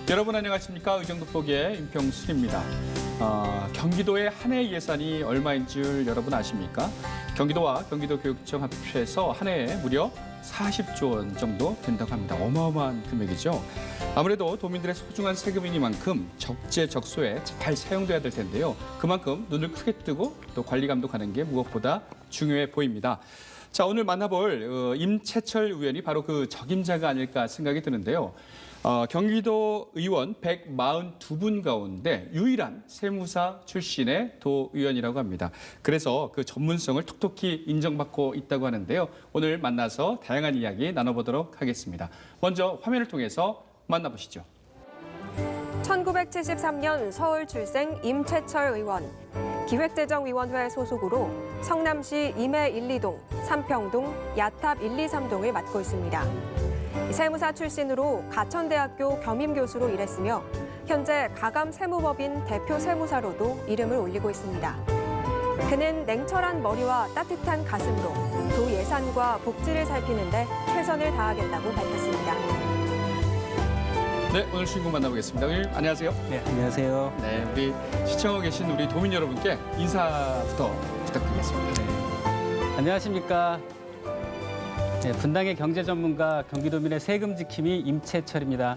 여러분 안녕하십니까? 의정도포기의 임평순입니다. 경기도의 한 해 예산이 얼마인 줄 여러분 아십니까? 경기도와 경기도교육청 합해서 한 해에 무려 40조 원 정도 된다고 합니다. 어마어마한 금액이죠. 아무래도 도민들의 소중한 세금이니만큼 적재적소에 잘 사용돼야 될 텐데요. 그만큼 눈을 크게 뜨고 또 관리 감독하는 게 무엇보다 중요해 보입니다. 자, 오늘 만나볼 임채철 의원이 바로 그 적임자가 아닐까 생각이 드는데요. 경기도 의원 142분 가운데 유일한 세무사 출신의 도의원이라고 합니다. 그래서 그 전문성을 톡톡히 인정받고 있다고 하는데요. 오늘 만나서 다양한 이야기 나눠보도록 하겠습니다. 먼저 화면을 통해서 만나보시죠. 1973년 서울 출생 임채철 의원. 기획재정위원회 소속으로 성남시 임해 1, 2동, 삼평동, 야탑 1, 2, 3동을 맡고 있습니다. 세무사 출신으로 가천대학교 겸임교수로 일했으며 현재 가감세무법인 대표 세무사로도 이름을 올리고 있습니다. 그는 냉철한 머리와 따뜻한 가슴으로 도 예산과 복지를 살피는데 최선을 다하겠다고 밝혔습니다. 네, 오늘 주인공 만나보겠습니다. 의원님, 안녕하세요. 네, 안녕하세요. 네, 우리 시청하고 계신 우리 도민 여러분께 인사부터 부탁드리겠습니다. 안녕하십니까. 네, 분당의 경제 전문가 경기도민의 세금 지킴이 임채철입니다.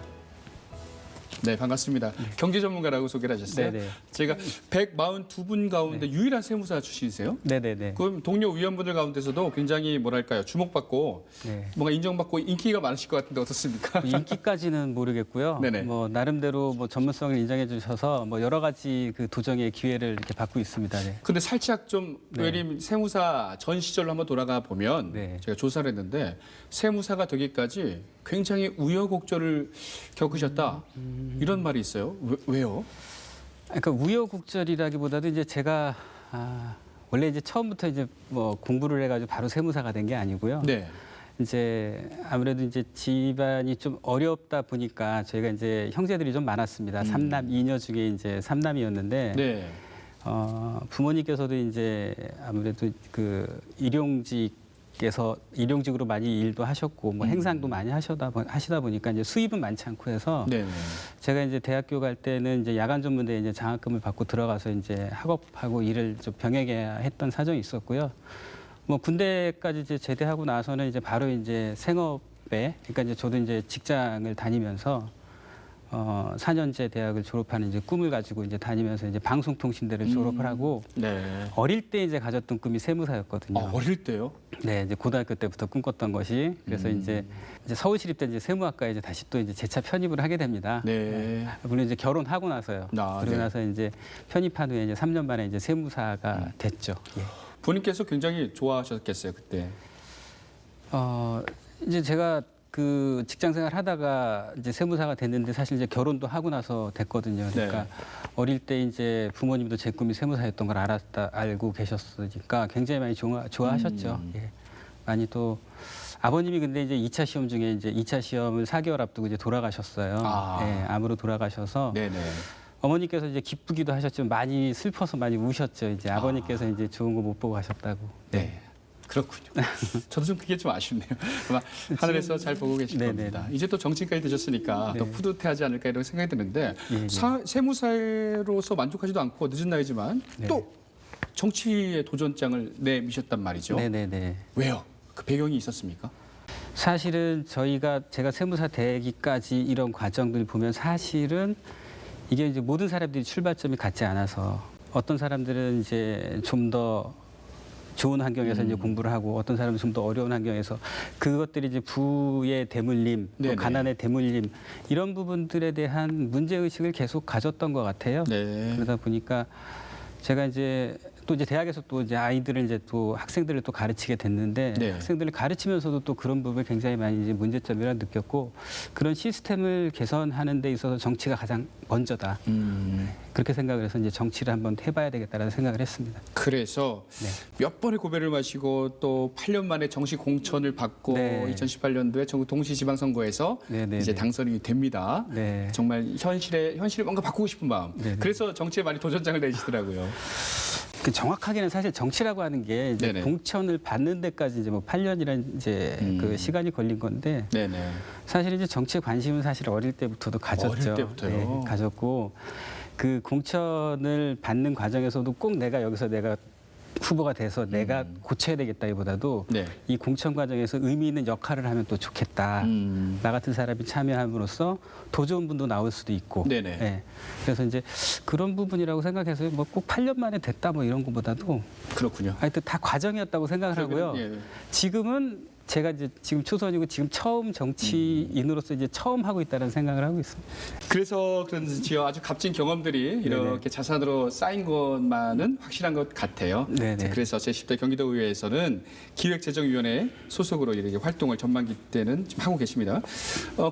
네, 반갑습니다. 경제 전문가라고 소개를 하셨어요. 네네. 제가 142분 가운데 유일한 세무사 출신이세요? 네네네. 그럼 동료 위원분들 가운데서도 굉장히 뭐랄까요, 주목받고 네. 뭔가 인정받고 인기가 많으실 것 같은데 어떻습니까? 인기까지는 모르겠고요. 네네. 뭐 나름대로 뭐 전문성을 인정해 주셔서 뭐 여러 가지 그 도정의 기회를 이렇게 받고 있습니다. 네. 근데 살짝 좀 네. 의원님 세무사 전 시절로 한번 돌아가 보면 네. 제가 조사를 했는데 세무사가 되기까지 굉장히 우여곡절을 겪으셨다 이런 말이 있어요. 왜요? 그러니까 우여곡절이라기보다도 이제 제가 원래 이제 처음부터 이제 뭐 공부를 해가지고 바로 세무사가 된 게 아니고요. 네. 이제 아무래도 이제 집안이 좀 어렵다 보니까 저희가 이제 형제들이 좀 많았습니다. 삼남 이녀 중에 이제 삼남이었는데 네. 부모님께서도 이제 아무래도 그 일용직으로 많이 일도 하셨고 뭐 행상도 많이 하시다 보니까 이제 수입은 많지 않고 해서 네. 제가 이제 대학교 갈 때는 이제 야간 전문대에 이제 장학금을 받고 들어가서 이제 학업하고 일을 좀 병행해야 했던 사정이 있었고요. 뭐 군대까지 이제 제대하고 나서는 이제 바로 이제 생업에, 그러니까 이제 저도 이제 직장을 다니면서 4년제 대학을 졸업하는 이제 꿈을 가지고 이제 다니면서 이제 방송통신대를 졸업을 하고 네. 어릴 때 이제 가졌던 꿈이 세무사였거든요. 어릴 때요? 네, 이제 고등학교 때부터 꿈꿨던 것이 그래서 이제 서울시립대 이제 세무학과에 이제 다시 또 이제 재차 편입을 하게 됩니다. 네. 물론 이제 결혼하고 나서요. 그러고 네. 나서 이제 편입한 후에 이제 3년 만에 이제 세무사가 됐죠. 예. 본인께서 굉장히 좋아하셨겠어요 그때. 이제 제가 그 직장 생활 하다가 이제 세무사가 됐는데 사실 이제 결혼도 하고 나서 됐거든요. 그러니까 네. 어릴 때 이제 부모님도 제 꿈이 세무사였던 걸 알고 계셨으니까 굉장히 많이 좋아하셨죠. 예. 많이 또 아버님이 근데 이제 2차 시험 중에 이제 2차 시험을 4개월 앞두고 이제 돌아가셨어요. 예, 암으로 돌아가셔서 네네. 어머니께서 이제 기쁘기도 하셨지만 많이 슬퍼서 많이 우셨죠. 이제 아버님께서 이제 좋은 거 못 보고 가셨다고. 네. 그렇군요. 저도 좀 그게 좀 아쉽네요. 아마 하늘에서 잘 보고 계실 네네네. 겁니다. 이제 또 정치인까지 되셨으니까 더 네. 뿌듯해하지 않을까 이런 생각이 드는데 예, 예. 세무사로서 만족하지도 않고 늦은 나이지만 네. 또 정치의 도전장을 내미셨단 말이죠. 네네네. 왜요? 그 배경이 있었습니까? 사실은 제가 세무사 되기까지 이런 과정들 보면 사실은 이게 이제 모든 사람들이 출발점이 같지 않아서 어떤 사람들은 이제 좀 더 좋은 환경에서 이제 공부를 하고 어떤 사람은 좀 더 어려운 환경에서 그것들이 이제 부의 대물림, 또 네네. 가난의 대물림 이런 부분들에 대한 문제 의식을 계속 가졌던 것 같아요. 네. 그러다 보니까 제가 이제 또 이제 대학에서 또 이제 아이들을 이제 또 학생들을 또 가르치게 됐는데 네. 학생들을 가르치면서도 또 그런 부분을 굉장히 많이 이제 문제점이라 느꼈고 그런 시스템을 개선하는 데 있어서 정치가 가장 먼저다. 그렇게 생각을 해서 이제 정치를 한번 해봐야 되겠다라는 생각을 했습니다. 그래서 네. 몇 번의 고배를 마시고 또 8년 만에 정식 공천을 받고 네. 2018년도에 전국 동시지방선거에서 네네네. 이제 당선이 됩니다. 네. 정말 현실을 뭔가 바꾸고 싶은 마음. 네네. 그래서 정치에 많이 도전장을 내시더라고요. 그 정확하게는 사실 정치라고 하는 게 이제 네네. 공천을 받는 데까지 이제 뭐 8년이라는 이제 그 시간이 걸린 건데 네네. 사실 이제 정치에 관심은 사실 어릴 때부터도 가졌죠. 어릴 때부터요? 네, 가졌고 그 공천을 받는 과정에서도 꼭 내가 여기서 내가 후보가 돼서 내가 고쳐야 되겠다기보다도 네. 이 공천 과정에서 의미 있는 역할을 하면 또 좋겠다. 나 같은 사람이 참여함으로써 더 좋은 분도 나올 수도 있고. 네네. 예. 그래서 이제 그런 부분이라고 생각해서 뭐 꼭 8년 만에 됐다 뭐 이런 것보다도 그렇군요. 하여튼 다 과정이었다고 생각을 하고요. 예. 지금은 제가 이제 지금 초선이고 지금 처음 정치인으로서 이제 처음 하고 있다는 생각을 하고 있습니다. 그래서 그런지요 아주 값진 경험들이 이렇게 자산으로 쌓인 것만은 확실한 것 같아요. 네네. 자, 그래서 제10대 경기도의회에서는 기획재정위원회 소속으로 이렇게 활동을 전반기 때는 지금 하고 계십니다.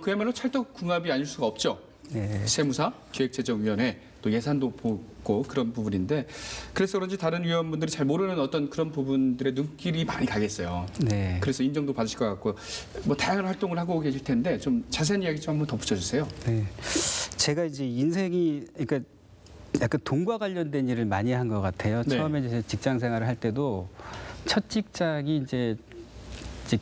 그야말로 찰떡궁합이 아닐 수가 없죠. 네. 세무사, 기획재정위원회, 또 예산도 보고 그런 부분인데 그래서 그런지 다른 위원분들이 잘 모르는 어떤 그런 부분들의 눈길이 많이 가겠어요. 네. 그래서 인정도 받으실 것 같고 뭐 다양한 활동을 하고 계실 텐데 좀 자세한 이야기 좀 한번 덧붙여주세요. 네. 제가 이제 인생이 그러니까 약간 돈과 관련된 일을 많이 한 것 같아요. 네. 처음에 이제 직장 생활을 할 때도 첫 직장이 이제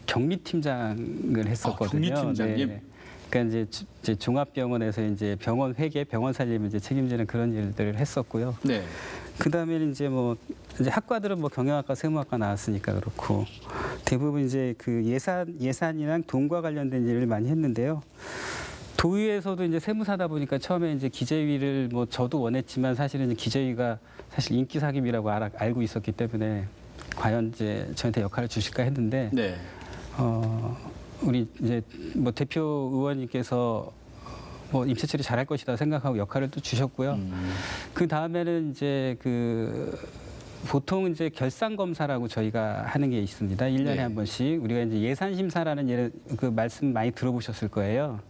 격리팀장을 했었거든요. 격리팀장님? 네. 그러니까 이제 종합병원에서 이제 병원 회계, 병원 살림을 이제 책임지는 그런 일들을 했었고요. 네. 그 다음에는 이제 뭐 이제 학과들은 뭐 경영학과, 세무학과 나왔으니까 그렇고 대부분 이제 그 예산이랑 돈과 관련된 일을 많이 했는데요. 도의회에서도 이제 세무사다 보니까 처음에 이제 기재위를 뭐 저도 원했지만 사실은 이제 기재위가 사실 인기 사김이라고 알고 있었기 때문에 과연 이제 저한테 역할을 주실까 했는데 네. 우리 이제 뭐 대표 의원님께서 뭐 임채철이 잘할 것이다 생각하고 역할을 또 주셨고요. 그 다음에는 이제 그 보통 이제 결산 검사라고 저희가 하는 게 있습니다. 1년에 네. 한 번씩 우리가 이제 예산 심사라는 그 말씀 많이 들어보셨을 거예요.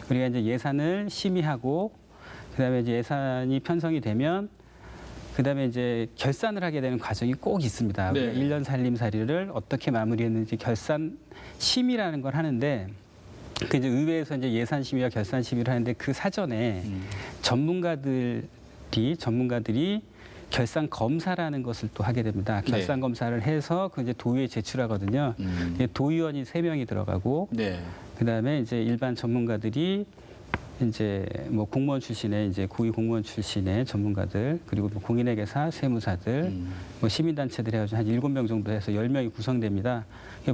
우리가 이제 예산을 심의하고 그다음에 이제 예산이 편성이 되면 그다음에 이제 결산을 하게 되는 과정이 꼭 있습니다. 네. 우리가 1년 살림살이를 어떻게 마무리했는지 결산 심의라는 걸 하는데 그 이제 의회에서 이제 예산 심의와 결산 심의를 하는데 그 사전에 전문가들이 결산 검사라는 것을 또 하게 됩니다. 결산 검사를 해서 그 이제 도의회에 제출하거든요. 도의원이 3명이 들어가고 네. 그다음에 이제 일반 전문가들이 이제 뭐 공무원 출신의 이제 고위 공무원 출신의 전문가들 그리고 뭐 공인회계사, 세무사들, 뭐 시민단체들 해가지고 한 7명 정도 해서 10명이 구성됩니다.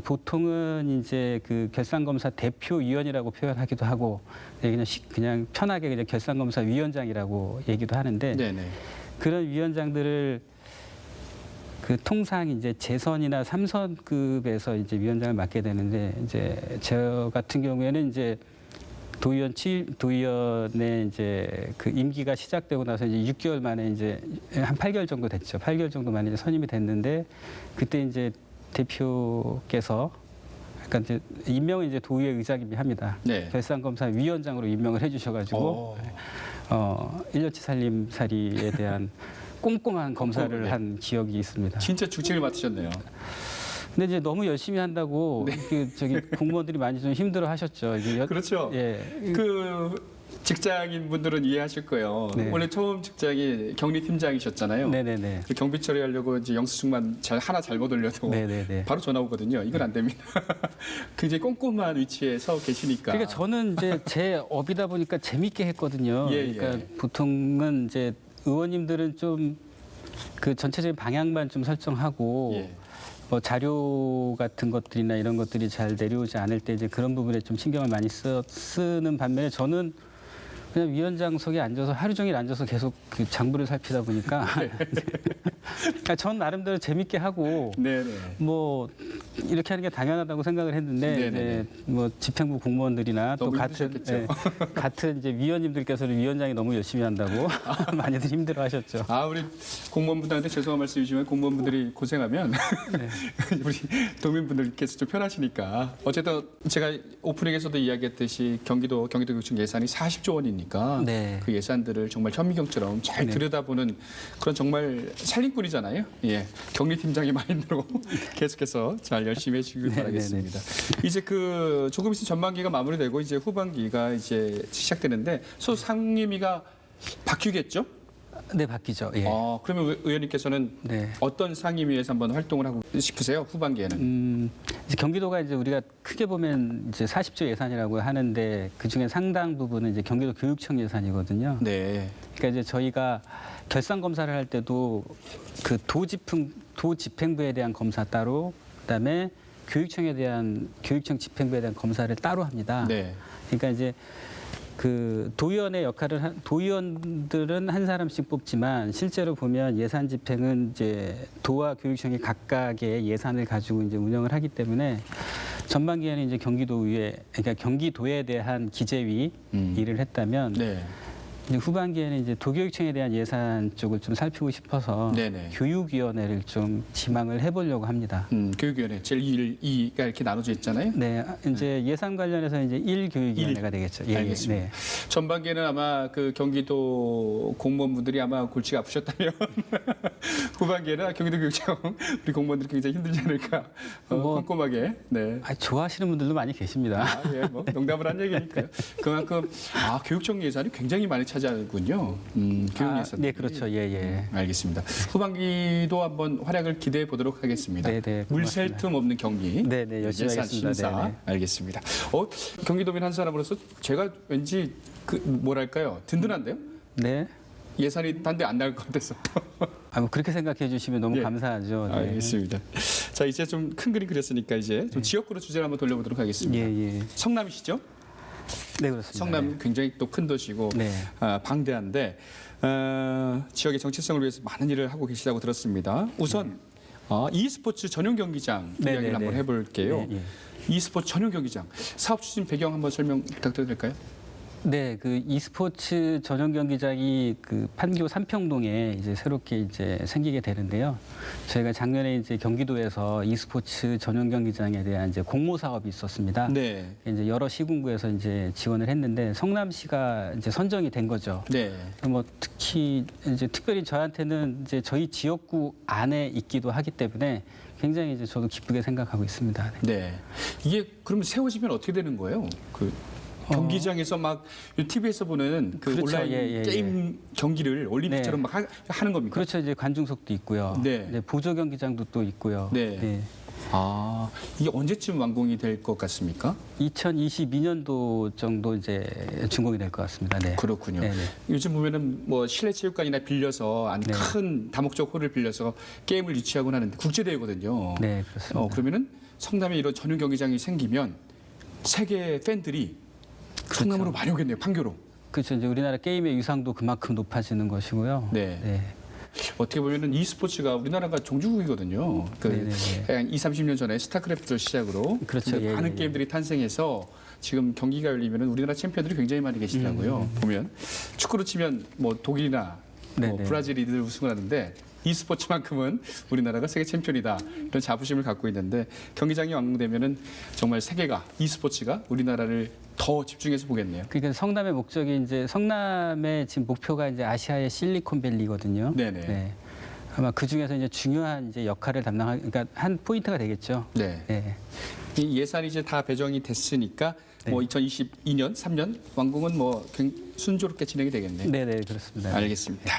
보통은 이제 그 결산검사 대표위원이라고 표현하기도 하고 그냥 편하게 그냥 결산검사 위원장이라고 얘기도 하는데 네네. 그런 위원장들을 그 통상 이제 재선이나 3선급에서 이제 위원장을 맡게 되는데 이제 저 같은 경우에는 이제 도의원의 이제 그 임기가 시작되고 나서 이제 6개월 만에 이제 한 8개월 정도 됐죠. 8개월 정도 만에 이제 선임이 됐는데 그때 이제 대표께서 약간 이제 임명은 이제 도의회 의장님이 합니다. 네. 결산검사 위원장으로 임명을 해주셔가지고 1년치 살림살이에 대한 꼼꼼한 검사를 네. 한 기억이 있습니다. 진짜 중책을 맡으셨네요. 근데 이제 너무 열심히 한다고 저기 공무원들이 많이 좀 힘들어하셨죠. 그렇죠. 예. 그 직장인 분들은 이해하실 거예요. 네. 원래 처음 직장이 격리팀장이셨잖아요. 네네네. 그 경비 처리하려고 이제 영수증만 하나 잘못 올려도 네네네. 바로 전화 오거든요. 이건 안 됩니다. 굉장히 꼼꼼한 위치에 서 계시니까. 그러니까 저는 이제 제 업이다 보니까 재밌게 했거든요. 예, 그러니까 예. 보통은 이제 의원님들은 좀 그 전체적인 방향만 좀 설정하고 예. 뭐 자료 같은 것들이나 이런 것들이 잘 내려오지 않을 때 이제 그런 부분에 좀 신경을 많이 쓰는 반면에 저는 그냥 위원장석에 앉아서 하루 종일 앉아서 계속 그 장부를 살피다 보니까 그러니까 전 나름대로 재밌게 하고 네네. 뭐 이렇게 하는 게 당연하다고 생각을 했는데 네네네. 이제 뭐 집행부 공무원들이나 또 너무 같은 힘드셨겠죠. 같은 이제 위원님들께서는 위원장이 너무 열심히 한다고 많이들 힘들어하셨죠. 우리 공무원분들한테 죄송한 말씀이지만 공무원분들이 고생하면 우리 도민분들께서 좀 편하시니까 어쨌든 제가 오프닝에서도 이야기했듯이 경기도교육청 예산이 40조 원이니까 네. 그 예산들을 정말 현미경처럼 잘 들여다보는 그런 정말 살림꾼이잖아요. 예, 격리팀장의 마인드로 계속해서 잘 열심히 해주길 바라겠습니다. 이제 그 조금 있으면 전반기가 마무리되고 이제 후반기가 이제 시작되는데 소상임위가 바뀌겠죠? 네, 바뀌죠. 예. 그러면 의원님께서는 네. 어떤 상임위에서 한번 활동을 하고 싶으세요? 후반기에는? 이제 경기도가 이제 우리가 크게 보면 이제 40조 예산이라고 하는데 그 중에 상당 부분은 이제 경기도 교육청 예산이거든요. 네. 그러니까 이제 저희가 결산 검사를 할 때도 그 도집행부에 대한 검사 따로, 그다음에 교육청 집행부에 대한 검사를 따로 합니다. 네. 그러니까 이제 그 도의원들은 한 사람씩 뽑지만 실제로 보면 예산 집행은 이제 도와 교육청이 각각의 예산을 가지고 이제 운영을 하기 때문에 전반기에는 이제 그러니까 경기도에 대한 기재위 일을 했다면 네. 이제 후반기에는 이제 도교육청에 대한 예산 쪽을 좀 살피고 싶어서 네네. 교육위원회를 좀 지망을 해보려고 합니다. 교육위원회 제1, 2가 이렇게 나눠져 있잖아요. 네, 이제 예산 관련해서 이제 1교육위원회가 되겠죠. 예, 알겠습니다. 네. 전반기에는 아마 그 경기도 공무원분들이 아마 골치가 아프셨다면 후반기에는 경기도 교육청 우리 공무원들이 굉장히 힘들지 않을까 꼼꼼하게. 네. 좋아하시는 분들도 많이 계십니다. 예, 뭐 농담을 한 얘기니까요. 그만큼 교육청 예산이 굉장히 많이 차지하군요. 교육 예산. 네, 그렇죠. 예, 예. 알겠습니다. 후반기도 한번 활약을 기대해 보도록 하겠습니다. 네, 네, 물샐 틈 없는 경기. 네, 네, 열심히 예산 하겠습니다. 심사. 네, 네. 알겠습니다. 경기도민 한 사람으로서 제가 왠지 뭐랄까요, 든든한데요? 네. 예산이 단데 안 나올 것 같아서. 뭐 그렇게 생각해 주시면 너무 예. 감사하죠. 네. 알겠습니다. 자, 이제 좀 큰 그림 그렸으니까 이제 좀 지역구로 주제를 한번 돌려보도록 하겠습니다. 예, 예. 성남이시죠? 네, 그렇습니다. 성남 굉장히 또 큰 도시고 네. 방대한데 지역의 정체성을 위해서 많은 일을 하고 계시다고 들었습니다. 우선 e스포츠 전용 경기장 네, 이야기를 네, 한번 네. 해볼게요. 예, 예. e스포츠 전용 경기장 사업 추진 배경 한번 설명 부탁드려도 될까요? 네, 그 e스포츠 전용 경기장이 그 판교 삼평동에 이제 새롭게 이제 생기게 되는데요. 저희가 작년에 이제 경기도에서 e스포츠 전용 경기장에 대한 이제 공모 사업이 있었습니다. 네. 이제 여러 시군구에서 이제 지원을 했는데 성남시가 이제 선정이 된 거죠. 네. 뭐 특히 이제 특별히 저한테는 이제 저희 지역구 안에 있기도 하기 때문에 굉장히 이제 저도 기쁘게 생각하고 있습니다. 네. 네. 이게 그러면 세워지면 어떻게 되는 거예요? 경기장에서 막 TV에서 보는 그 그렇죠. 온라인 예, 예, 게임 경기를 올림픽처럼 네. 막 하는 겁니까? 그렇죠. 이제 관중석도 있고요. 네. 네, 보조 경기장도 또 있고요. 네. 이게 언제쯤 완공이 될 것 같습니까? 2022년도 정도 이제 준공이 될 것 같습니다. 네. 그렇군요. 네, 네. 요즘 보면은 뭐 실내 체육관이나 빌려서 아니 네. 큰 다목적 홀을 빌려서 게임을 유치하곤 하는데 국제 대회거든요. 네, 그렇습니다. 그러면은 성남에 이런 전용 경기장이 생기면 세계 팬들이 성남으로 많이 오겠네요. 판교로. 그렇죠. 이제 우리나라 게임의 위상도 그만큼 높아지는 것이고요. 네. 어떻게 보면은 e스포츠가 우리나라가 종주국이거든요. 네네네. 한 20, 30년 전에 스타크래프트를 시작으로 그렇죠. 근데 예, 많은 예. 게임들이 탄생해서 지금 경기가 열리면은 우리나라 챔피언들이 굉장히 많이 계시더라고요. 보면 축구로 치면 뭐 독일이나 뭐 네네. 브라질이 늘 우승을 하는데 e스포츠만큼은 우리나라가 세계 챔피언이다 이런 자부심을 갖고 있는데 경기장이 완공되면은 정말 세계가 e스포츠가 우리나라를 더 집중해서 보겠네요. 그러니까 성남의 목적이 이제 성남의 지금 목표가 이제 아시아의 실리콘밸리거든요. 네네. 네. 아마 그 중에서 이제 중요한 이제 역할을 그러니까 한 포인트가 되겠죠. 네. 네. 이 예산이 이제 다 배정이 됐으니까 뭐 2022년, 3년 완공은 뭐 순조롭게 진행이 되겠네요. 네, 네, 그렇습니다. 알겠습니다.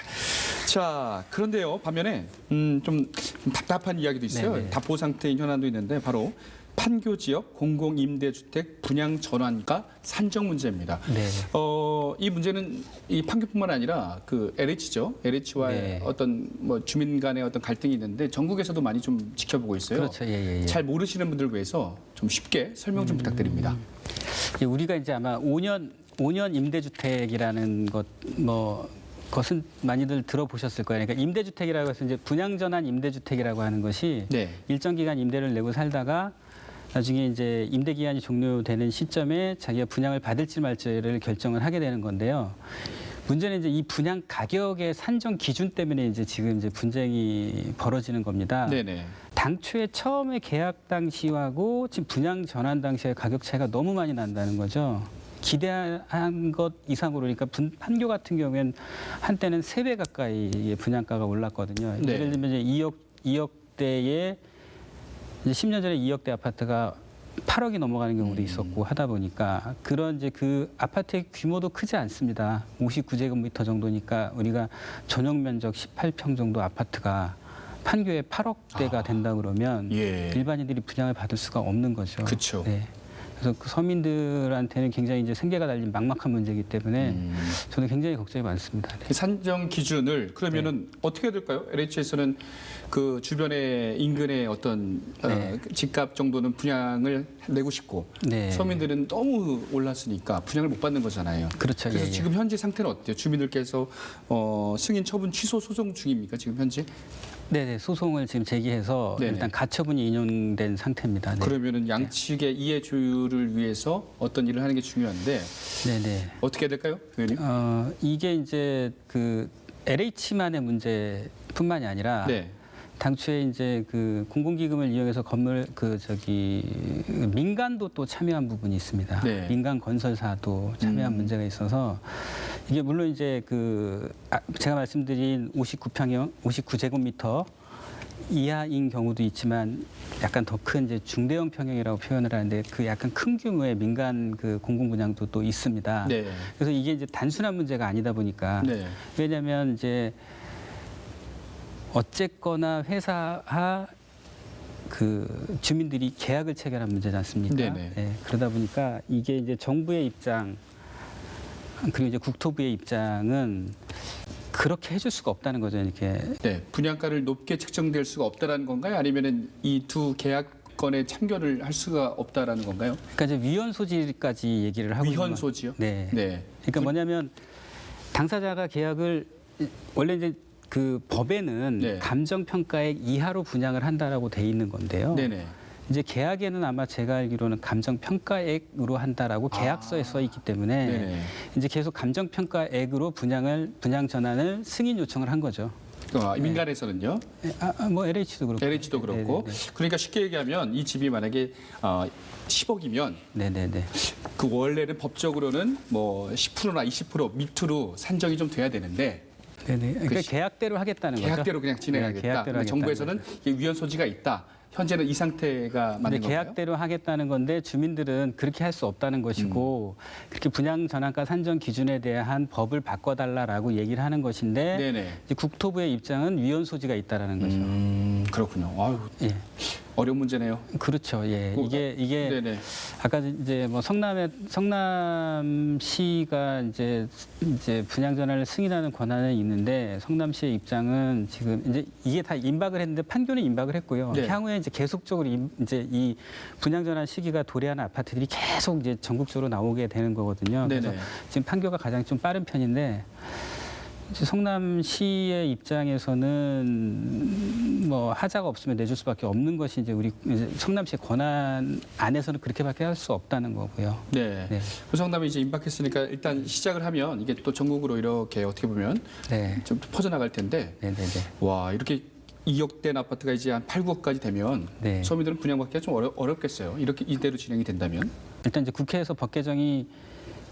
자, 그런데요, 반면에 좀 답답한 이야기도 있어요. 네네. 답보 상태인 현안도 있는데 바로 판교 지역 공공임대주택 분양 전환가 산정 문제입니다. 네. 이 문제는 이 판교뿐만 아니라 그 LH죠. LH와의 네. 어떤 뭐 주민 간의 어떤 갈등이 있는데 전국에서도 많이 좀 지켜보고 있어요. 그렇죠. 예, 예. 잘 모르시는 분들 위해서 좀 쉽게 설명 좀 부탁드립니다. 우리가 이제 아마 5년 임대주택이라는 것은 많이들 들어보셨을 거예요. 그러니까 임대주택이라고 해서 이제 분양전환 임대주택이라고 하는 것이 네. 일정 기간 임대를 내고 살다가 나중에 이제 임대 기한이 종료되는 시점에 자기가 분양을 받을지 말지를 결정을 하게 되는 건데요. 문제는 이제 이 분양 가격의 산정 기준 때문에 이제 지금 이제 분쟁이 벌어지는 겁니다. 네네. 당초에 처음에 계약 당시하고 지금 분양 전환 당시의 가격 차이가 너무 많이 난다는 거죠. 기대한 것 이상으로 그러니까 판교 같은 경우에는 한때는 3배 가까이의 분양가가 올랐거든요. 네. 예를 들면 이제 2억대의 이제 10년 전에 2억대 아파트가 8억이 넘어가는 경우도 있었고 하다 보니까 그런 이제 그 아파트의 규모도 크지 않습니다. 59제곱미터 정도니까 우리가 전용 면적 18평 정도 아파트가 판교에 8억대가 된다 그러면 예. 일반인들이 분양을 받을 수가 없는 거죠. 그쵸. 네. 그래서 그 서민들한테는 굉장히 이제 생계가 달린 막막한 문제이기 때문에 저는 굉장히 걱정이 많습니다. 네. 산정 기준을 그러면은 어떻게 해야 될까요? LH에서는 그 주변의 인근의 어떤 네. 집값 정도는 분양을 내고 싶고 네. 서민들은 너무 올랐으니까 분양을 못 받는 거잖아요. 그렇죠. 그래서 예, 예. 지금 현재 상태는 어때요? 주민들께서 승인 처분 취소 소송 중입니까? 지금 현재? 네네, 소송을 지금 제기해서 네네. 일단 가처분이 인용된 상태입니다. 네. 그러면은 양측의 이해 조율을 위해서 어떤 일을 하는 게 중요한데 네네. 어떻게 해야 될까요, 의원님? 이게 이제 그 LH만의 문제뿐만이 아니라 네. 당초에 이제 그 공공기금을 이용해서 건물 민간도 또 참여한 부분이 있습니다. 네. 민간 건설사도 참여한 문제가 있어서 이게 물론 이제 제가 말씀드린 59제곱미터 이하인 경우도 있지만 약간 더 큰 이제 중대형 평형이라고 표현을 하는데 그 약간 큰 규모의 민간 그 공공 분양도 또 있습니다. 네. 그래서 이게 이제 단순한 문제가 아니다 보니까 네. 왜냐하면 이제 어쨌거나 회사와 그 주민들이 계약을 체결한 문제지 않습니까? 네네. 네, 그러다 보니까 이게 이제 정부의 입장 그리고 이제 국토부의 입장은 그렇게 해줄 수가 없다는 거죠, 이렇게. 네, 분양가를 높게 책정될 수가 없다라는 건가요? 아니면은 이 두 계약건에 참견을 할 수가 없다라는 건가요? 그러니까 이제 위헌 소지까지 얘기를 하고 있는 위헌 거- 소지요? 네. 네. 그러니까 뭐냐면 당사자가 계약을 원래 이제 그 법에는 네. 감정평가액 이하로 분양을 한다라고 돼 있는 건데요. 네네. 이제 계약에는 아마 제가 알기로는 감정평가액으로 한다라고 계약서에 써 있기 때문에 네네. 이제 계속 감정평가액으로 분양 전환을 승인 요청을 한 거죠. 민간에서는요? 뭐 LH도 그렇고. LH도 그렇고. 그러니까 쉽게 얘기하면 이 집이 만약에 10억이면 네네네. 그 원래는 법적으로는 뭐 10%나 20% 밑으로 산정이 좀 돼야 되는데 네네. 그러니까 시- 계약대로 하겠다는 거죠. 계약대로 그냥 진행하겠다. 네, 계약대로 근데 하겠다는 정부에서는 이게 위헌 소지가 있다. 현재는 이 상태가 맞는 근데 건가요? 계약대로 하겠다는 건데 주민들은 그렇게 할 수 없다는 것이고 그렇게 분양 전환가 산정 기준에 대한 법을 바꿔달라라고 얘기를 하는 것인데 네네. 이제 국토부의 입장은 위헌 소지가 있다라는 거죠. 그렇군요. 아유, 예, 어려운 문제네요. 그렇죠. 예, 이게 네네. 아까 이제 뭐 성남시가 이제 분양 전환을 승인하는 권한은 있는데 성남시의 입장은 지금 이제 이게 다 임박을 했는데 판교는 임박을 했고요. 네. 향후에 이제 계속적으로 이제 이 분양 전환 시기가 도래하는 아파트들이 계속 이제 전국적으로 나오게 되는 거거든요. 그래서 네네. 지금 판교가 가장 좀 빠른 편인데 이제 성남시의 입장에서는 뭐 하자가 없으면 내줄 수밖에 없는 것이 이제 우리 이제 성남시의 권한 안에서는 그렇게밖에 할 수 없다는 거고요. 네. 네. 그 성남이 이제 임박했으니까 일단 시작을 하면 이게 또 전국으로 이렇게 어떻게 보면 네, 좀 퍼져나갈 텐데 네, 네, 네. 와 이렇게 2억 된 아파트가 이제 한 8, 9억까지 되면 네. 서민들은 분양받기가 좀 어렵겠어요. 이렇게 이대로 진행이 된다면. 일단 이제 국회에서 법 개정이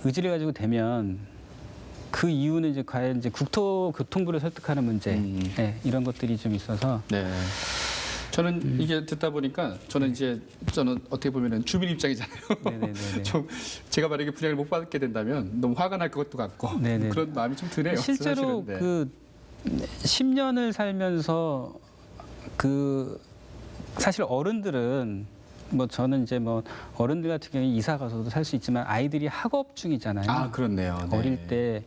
의지를 가지고 되면 그 이유는 이제 과연 이제 국토교통부를 설득하는 문제, 네, 이런 것들이 좀 있어서 네. 저는 이게 듣다 보니까 저는 어떻게 보면은 주민 입장이잖아요. 네네네. 좀 제가 만약에 분양을 못 받게 된다면 너무 화가 날 것도 같고 네네. 그런 마음이 좀 드네요. 실제로 사실은. 네. 그 10년을 살면서 그 사실 어른들은 뭐 저는 이제 뭐 어른들 같은 경우에 이사 가서도 살 수 있지만 아이들이 학업 중이잖아요. 아 그렇네요. 네. 어릴 때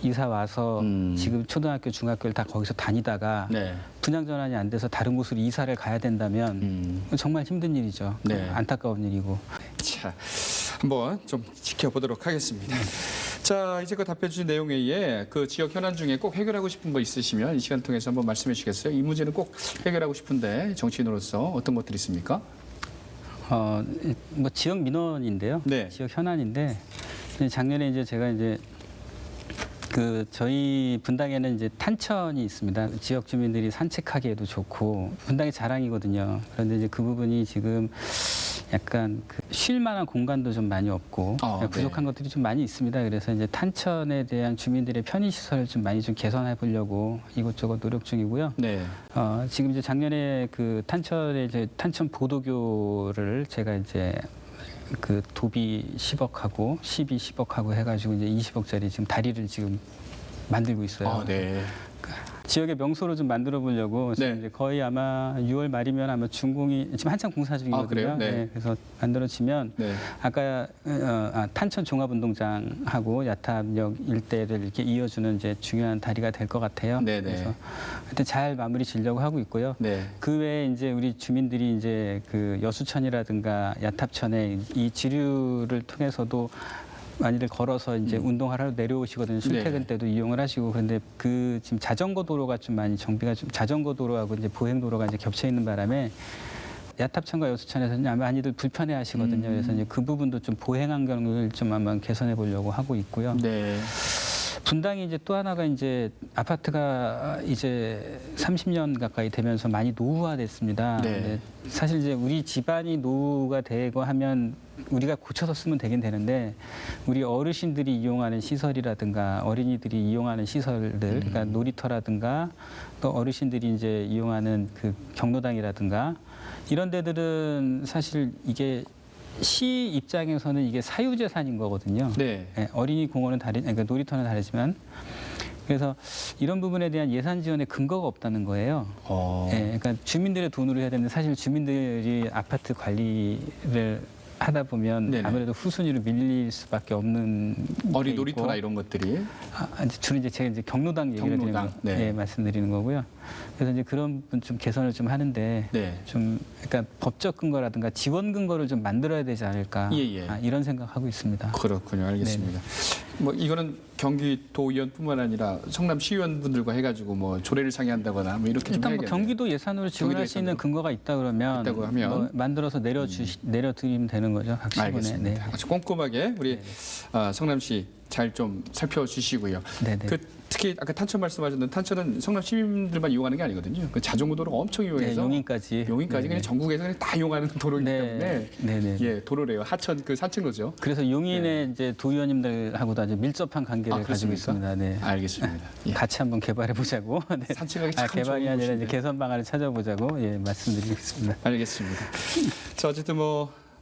이사 와서 음. 지금 초등학교, 중학교를 다 거기서 다니다가 네. 분양 전환이 안 돼서 다른 곳으로 이사를 가야 된다면 정말 힘든 일이죠. 네. 안타까운 일이고. 자, 한번 좀 지켜보도록 하겠습니다. 자, 이제 그 답해 주신 내용에 의해 그 지역 현안 중에 꼭 해결하고 싶은 거 있으시면 이 시간 통해서 한번 말씀해 주시겠어요? 이 문제는 꼭 해결하고 싶은데 정치인으로서 어떤 것들이 있습니까? 뭐 지역 민원인데요. 네. 지역 현안인데 작년에 이제 제가 이제 저희 분당에는 이제 탄천이 있습니다. 지역 주민들이 산책하기에도 좋고 분당이 자랑이거든요. 그런데 이제 그 부분이 지금 약간 쉴 만한 공간도 좀 많이 없고 부족한 것들이 좀 많이 있습니다. 그래서 이제 탄천에 대한 주민들의 편의 시설을 좀 많이 좀 개선해 보려고 이것저것 노력 중이고요. 네. 지금 이제 작년에 탄천에 이제 탄천 보도교를 제가 이제 도비 10억하고 시비 10억하고 해가지고 이제 20억짜리 지금 다리를 지금 만들고 있어요. 네. 지역의 명소로 좀 만들어 보려고 지금 네. 이제 거의 아마 6월 말이면 아마 준공이 지금 한창 공사 중이거든요. 그래요? 네. 그래서 만들어지면 네. 아까 탄천 종합운동장하고 야탑역 일대를 이렇게 이어주는 이제 중요한 다리가 될 것 같아요. 네네. 그래서 하여튼 잘 마무리 지려고 하고 있고요. 네. 그 외에 이제 우리 주민들이 이제 여수천이라든가 야탑천에 이 지류를 통해서도 많이들 걸어서 이제 운동하러 내려오시거든요. 출퇴근 네. 때도 이용을 하시고. 그런데 지금 자전거 도로가 좀 많이 정비가 자전거 도로하고 이제 보행 도로가 이제 겹쳐 있는 바람에 야탑천과 여수천에서는 많이들 불편해 하시거든요. 그래서 이제 그 부분도 좀 보행 환경을 좀 한번 개선해 보려고 하고 있고요. 네. 분당이 이제 또 하나가 이제 아파트가 이제 30년 가까이 되면서 많이 노후화됐습니다. 네. 근데 사실 이제 우리 집안이 노후가 되고 하면 우리가 고쳐서 쓰면 되긴 되는데 우리 어르신들이 이용하는 시설이라든가 어린이들이 이용하는 시설들, 그러니까 놀이터라든가 또 어르신들이 이제 이용하는 경로당이라든가 이런 데들은 사실 이게 시 입장에서는 이게 사유재산인 거거든요. 네. 어린이 공원은 그러니까 놀이터는 다르지만 그래서 이런 부분에 대한 예산 지원의 근거가 없다는 거예요. 그러니까 주민들의 돈으로 해야 되는데 사실 주민들이 아파트 관리를 하다 보면 네네. 아무래도 후순위로 밀릴 수밖에 없는 어린 게 놀이터나 있고. 이런 것들이. 주로 이제 제가 이제 경로당 얘기를 경로당, 네. 말씀드리는 거고요. 그래서 이제 그런 부분 좀 개선을 좀 하는데 네. 그러니까 법적 근거라든가 지원 근거를 좀 만들어야 되지 않을까 이런 생각하고 있습니다. 그렇군요. 알겠습니다. 뭐 이거는 경기도의원뿐만 아니라 성남시의원분들과 해가지고 뭐 조례를 상의한다거나 뭐 이렇게 좀 일단 해야겠네요. 경기도 예산으로 지원할 수 있는 근거가 있다 그러면, 있다고 하면. 만들어서 내려드리면 되는 거죠. 각 시군에. 알겠습니다. 아주 꼼꼼하게 우리 성남시 잘 좀 살펴주시고요. 네네. 특히 아까 탄천 말씀하셨던 탄천은 성남 시민들만 이용하는 게 아니거든요. 자전거 도로가 엄청 이용해서 용인까지 그냥 전국에서 그냥 다 이용하는 도로이기 때문에 네네. 도로래요. 하천 산책로죠. 그래서 용인의 이제 도의원님들하고도 아주 밀접한 관계를 가지고 있습니다. 네. 알겠습니다. 같이 한번 개발해 보자고. 네. 산책하기 참 개발이 좋은 아니라 이제 곳인데. 개선 방안을 찾아보자고 말씀드리겠습니다. 알겠습니다. 자, 어쨌든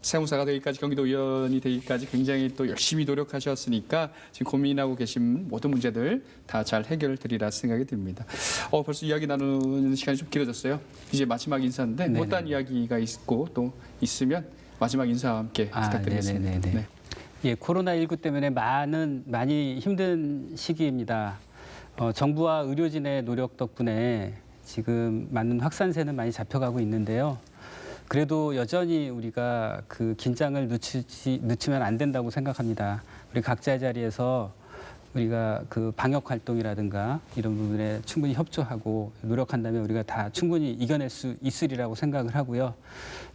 세무사가 되기까지 경기도 의원이 되기까지 굉장히 또 열심히 노력하셨으니까 지금 고민하고 계신 모든 문제들 다 잘 해결되리라 생각이 듭니다. 벌써 이야기 나누는 시간이 좀 길어졌어요. 이제 마지막 인사인데 네네. 못다한 이야기가 있고 또 있으면 마지막 인사와 함께 부탁드리겠습니다. 네네네. 네. 코로나19 때문에 많이 힘든 시기입니다. 정부와 의료진의 노력 덕분에 지금 맞는 확산세는 많이 잡혀가고 있는데요. 그래도 여전히 우리가 긴장을 늦추면 안 된다고 생각합니다. 우리 각자의 자리에서 우리가 방역 활동이라든가 이런 부분에 충분히 협조하고 노력한다면 우리가 다 충분히 이겨낼 수 있으리라고 생각을 하고요.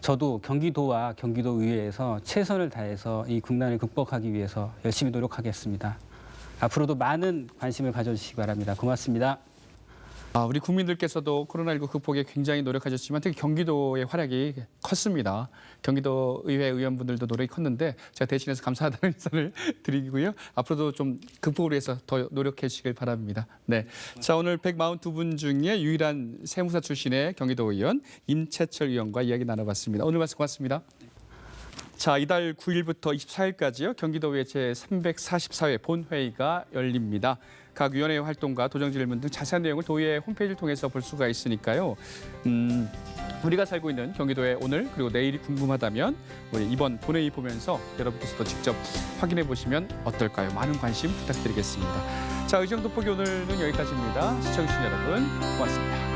저도 경기도와 경기도의회에서 최선을 다해서 이 국난을 극복하기 위해서 열심히 노력하겠습니다. 앞으로도 많은 관심을 가져주시기 바랍니다. 고맙습니다. 우리 국민들께서도 코로나19 극복에 굉장히 노력하셨지만 특히 경기도의 활약이 컸습니다. 경기도 의회 의원분들도 노력이 컸는데 제가 대신해서 감사하다는 인사를 드리고요. 앞으로도 좀 극복을 위해서 더 노력해 주시길 바랍니다. 네. 자, 오늘 142분 중에 유일한 세무사 출신의 경기도 의원 임채철 의원과 이야기 나눠봤습니다. 오늘 말씀 고맙습니다. 자, 이달 9일부터 24일까지요. 경기도의회 제344회 본회의가 열립니다. 각 위원회의 활동과 도정질문 등 자세한 내용을 도의회 홈페이지를 통해서 볼 수가 있으니까요. 우리가 살고 있는 경기도의 오늘 그리고 내일이 궁금하다면 우리 이번 본회의 보면서 여러분께서도 직접 확인해 보시면 어떨까요? 많은 관심 부탁드리겠습니다. 자, 의정 돋보기 오늘은 여기까지입니다. 시청해주신 여러분 고맙습니다.